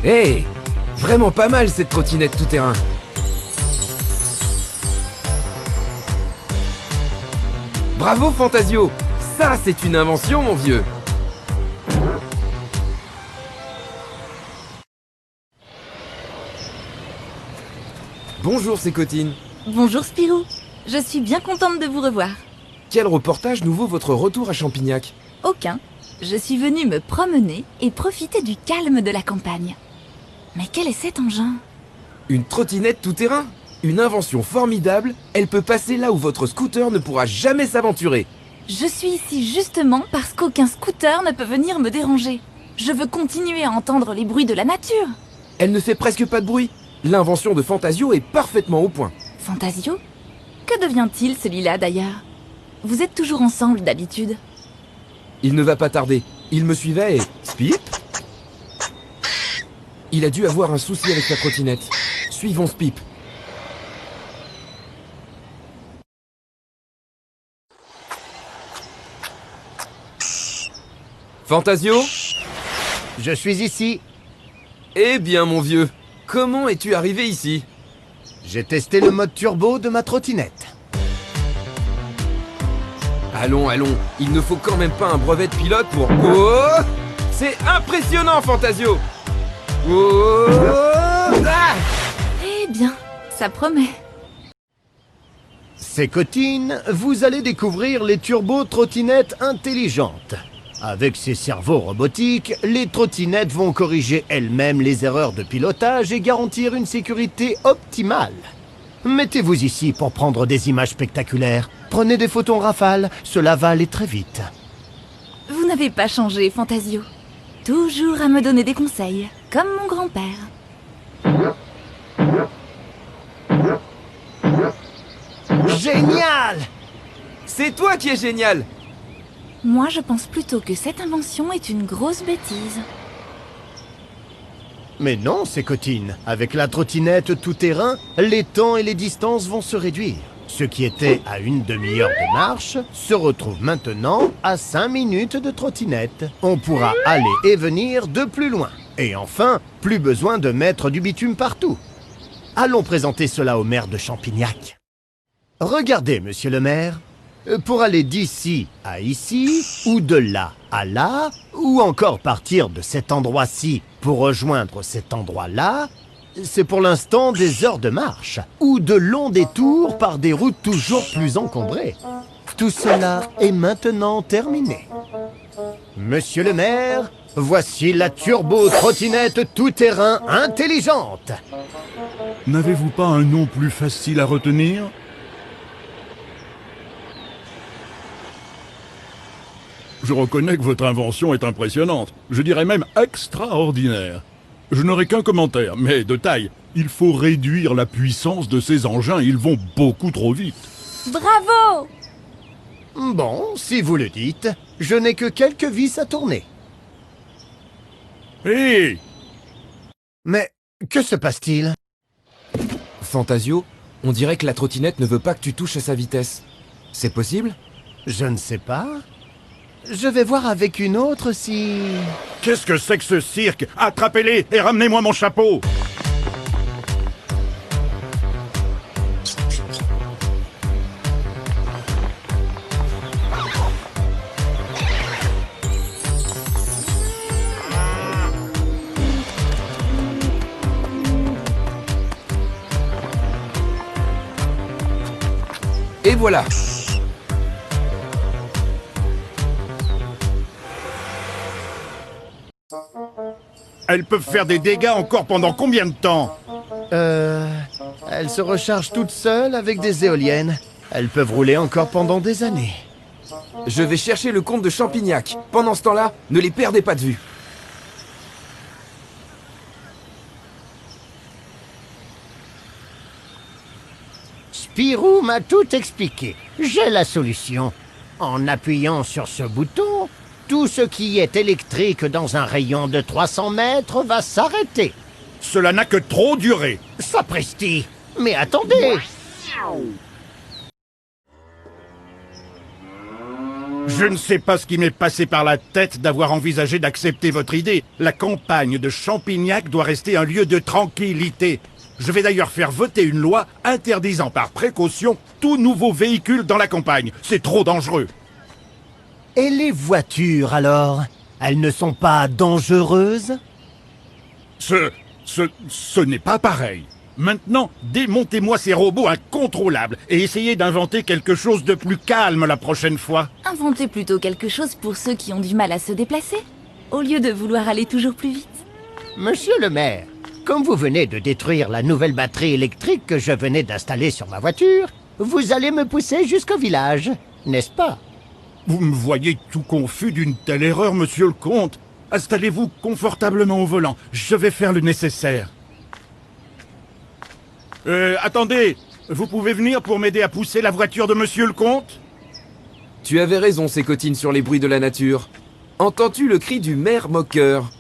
Hey, vraiment pas mal cette trottinette tout-terrain. Bravo Fantasio, ça c'est une invention mon vieux. Bonjour Sécotine. Bonjour Spirou, je suis bien contente de vous revoir. Quel reportage nous vaut votre retour à Champignac? Aucun. Je suis venue me promener et profiter du calme de la campagne. Mais quel est cet engin? Une trottinette tout-terrain? Une invention formidable, elle peut passer là où votre scooter ne pourra jamais s'aventurer. Je suis ici justement parce qu'aucun scooter ne peut venir me déranger. Je veux continuer à entendre les bruits de la nature. Elle ne fait presque pas de bruit. L'invention de Fantasio est parfaitement au point. Fantasio? Que devient-il celui-là d'ailleurs? Vous êtes toujours ensemble d'habitude? Il ne va pas tarder. Il me suivait et... Spip? Il a dû avoir un souci avec sa trottinette. Suivons Spip. Fantasio? Je suis ici. Eh bien mon vieux, comment es-tu arrivé ici? J'ai testé le mode turbo de ma trottinette. Allons, allons, il ne faut quand même pas un brevet de pilote pour... Oh! C'est impressionnant, Fantasio! Oh! Ah! Eh bien, ça promet. Sécotine, vous allez découvrir les turbo-trottinettes intelligentes. Avec ces cerveaux robotiques, les trottinettes vont corriger elles-mêmes les erreurs de pilotage et garantir une sécurité optimale. Mettez-vous ici pour prendre des images spectaculaires. Prenez des photos en rafale, cela va aller très vite. Vous n'avez pas changé, Fantasio. Toujours à me donner des conseils, comme mon grand-père. Génial! C'est toi qui es génial! Moi, je pense plutôt que cette invention est une grosse bêtise. Mais non, Sécotine. Avec la trottinette tout-terrain, les temps et les distances vont se réduire. Ce qui était à une demi-heure de marche se retrouve maintenant à 5 minutes de trottinette. On pourra aller et venir de plus loin. Et enfin, plus besoin de mettre du bitume partout. Allons présenter cela au maire de Champignac. Regardez, monsieur le maire. Pour aller d'ici à ici, ou de là à là, ou encore partir de cet endroit-ci pour rejoindre cet endroit-là, c'est pour l'instant des heures de marche, ou de longs détours par des routes toujours plus encombrées. Tout cela est maintenant terminé. Monsieur le maire, voici la turbo-trottinette tout-terrain intelligente. N'avez-vous pas un nom plus facile à retenir ? Je reconnais que votre invention est impressionnante. Je dirais même extraordinaire. Je n'aurai qu'un commentaire, mais de taille. Il faut réduire la puissance de ces engins, ils vont beaucoup trop vite. Bravo! Bon, si vous le dites, je n'ai que quelques vis à tourner. Hé! Mais que se passe-t-il? Fantasio, on dirait que la trottinette ne veut pas que tu touches à sa vitesse. C'est possible? Je ne sais pas. Je vais voir avec une autre si... Qu'est-ce que c'est que ce cirque? Attrapez-les et ramenez-moi mon chapeau! Et voilà! Elles peuvent faire des dégâts encore pendant combien de temps? Elles se rechargent toutes seules avec des éoliennes. Elles peuvent rouler encore pendant des années. Je vais chercher le comte de Champignac. Pendant ce temps-là, ne les perdez pas de vue. Spirou m'a tout expliqué. J'ai la solution. En appuyant sur ce bouton, tout ce qui est électrique dans un rayon de 300 mètres va s'arrêter. Cela n'a que trop duré. Sapristi! Mais attendez! Je ne sais pas ce qui m'est passé par la tête d'avoir envisagé d'accepter votre idée. La campagne de Champignac doit rester un lieu de tranquillité. Je vais d'ailleurs faire voter une loi interdisant par précaution tout nouveau véhicule dans la campagne. C'est trop dangereux. Et les voitures, alors? Elles ne sont pas dangereuses? Ce n'est pas pareil. Maintenant, démontez-moi ces robots incontrôlables et essayez d'inventer quelque chose de plus calme la prochaine fois. Inventez plutôt quelque chose pour ceux qui ont du mal à se déplacer, au lieu de vouloir aller toujours plus vite. Monsieur le maire, comme vous venez de détruire la nouvelle batterie électrique que je venais d'installer sur ma voiture, vous allez me pousser jusqu'au village, n'est-ce pas? Vous me voyez tout confus d'une telle erreur, monsieur le comte. Installez-vous confortablement au volant. Je vais faire le nécessaire. Attendez, vous pouvez venir pour m'aider à pousser la voiture de monsieur le comte? Tu avais raison, Sécotine, sur les bruits de la nature. Entends-tu le cri du maire moqueur?